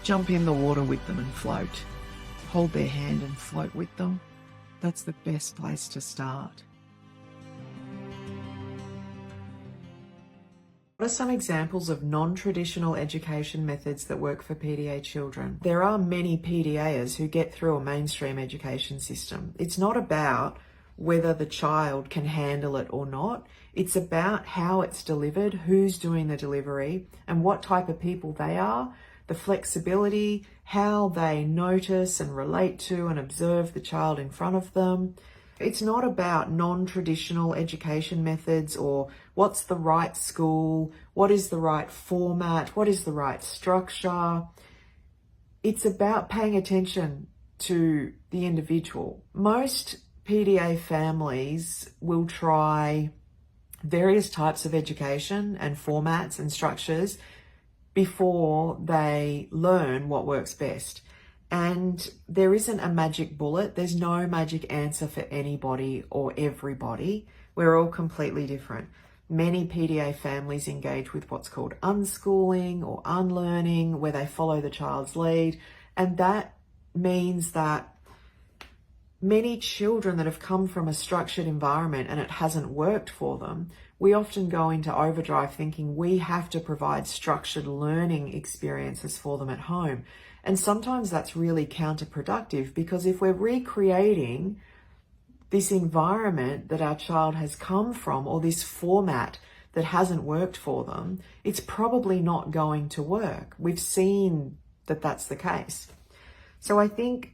Jump in the water with them and float. Hold their hand and float with them. That's the best place to start. What are some examples of non-traditional education methods that work for PDA children? There are many PDAs who get through a mainstream education system. It's not about whether the child can handle it or not. It's about how it's delivered, who's doing the delivery, and what type of people they are, the flexibility, how they notice and relate to and observe the child in front of them. It's not about non-traditional education methods or what's the right school, what is the right format, what is the right structure. It's about paying attention to the individual. Most PDA families will try various types of education and formats and structures before they learn what works best. And there isn't a magic bullet. There's no magic answer for anybody or everybody. We're all completely different. Many PDA families engage with what's called unschooling or unlearning, where they follow the child's lead. And that means that many children that have come from a structured environment and it hasn't worked for them, we often go into overdrive thinking we have to provide structured learning experiences for them at home. And sometimes that's really counterproductive, because if we're recreating this environment that our child has come from, or this format that hasn't worked for them, it's probably not going to work. We've seen that that's the case. So I think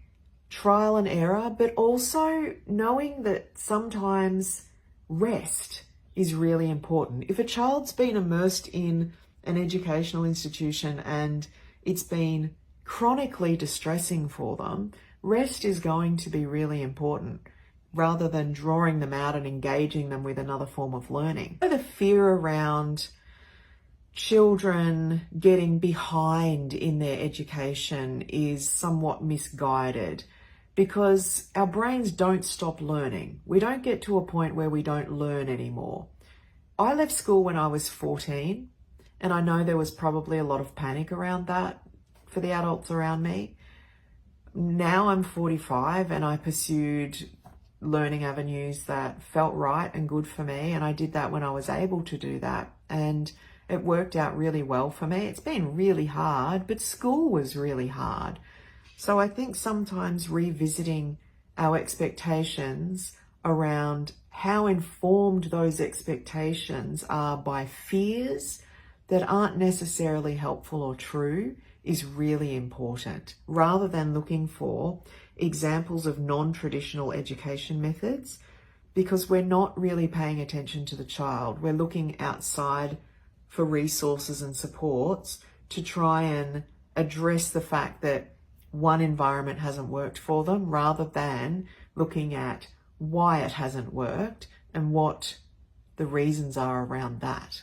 trial and error, but also knowing that sometimes rest is really important. If a child's been immersed in an educational institution and it's been chronically distressing for them, rest is going to be really important, rather than drawing them out and engaging them with another form of learning. The fear around children getting behind in their education is somewhat misguided, because our brains don't stop learning. We don't get to a point where we don't learn anymore. I left school when I was 14, and I know there was probably a lot of panic around that for the adults around me. Now I'm 45 and I pursued learning avenues that felt right and good for me, and I did that when I was able to do that, and it worked out really well for me. It's been really hard, but school was really hard. So I think sometimes revisiting our expectations around how informed those expectations are by fears that aren't necessarily helpful or true is really important, rather than looking for examples of non-traditional education methods, because we're not really paying attention to the child. We're looking outside for resources and supports to try and address the fact that one environment hasn't worked for them, rather than looking at why it hasn't worked and what the reasons are around that.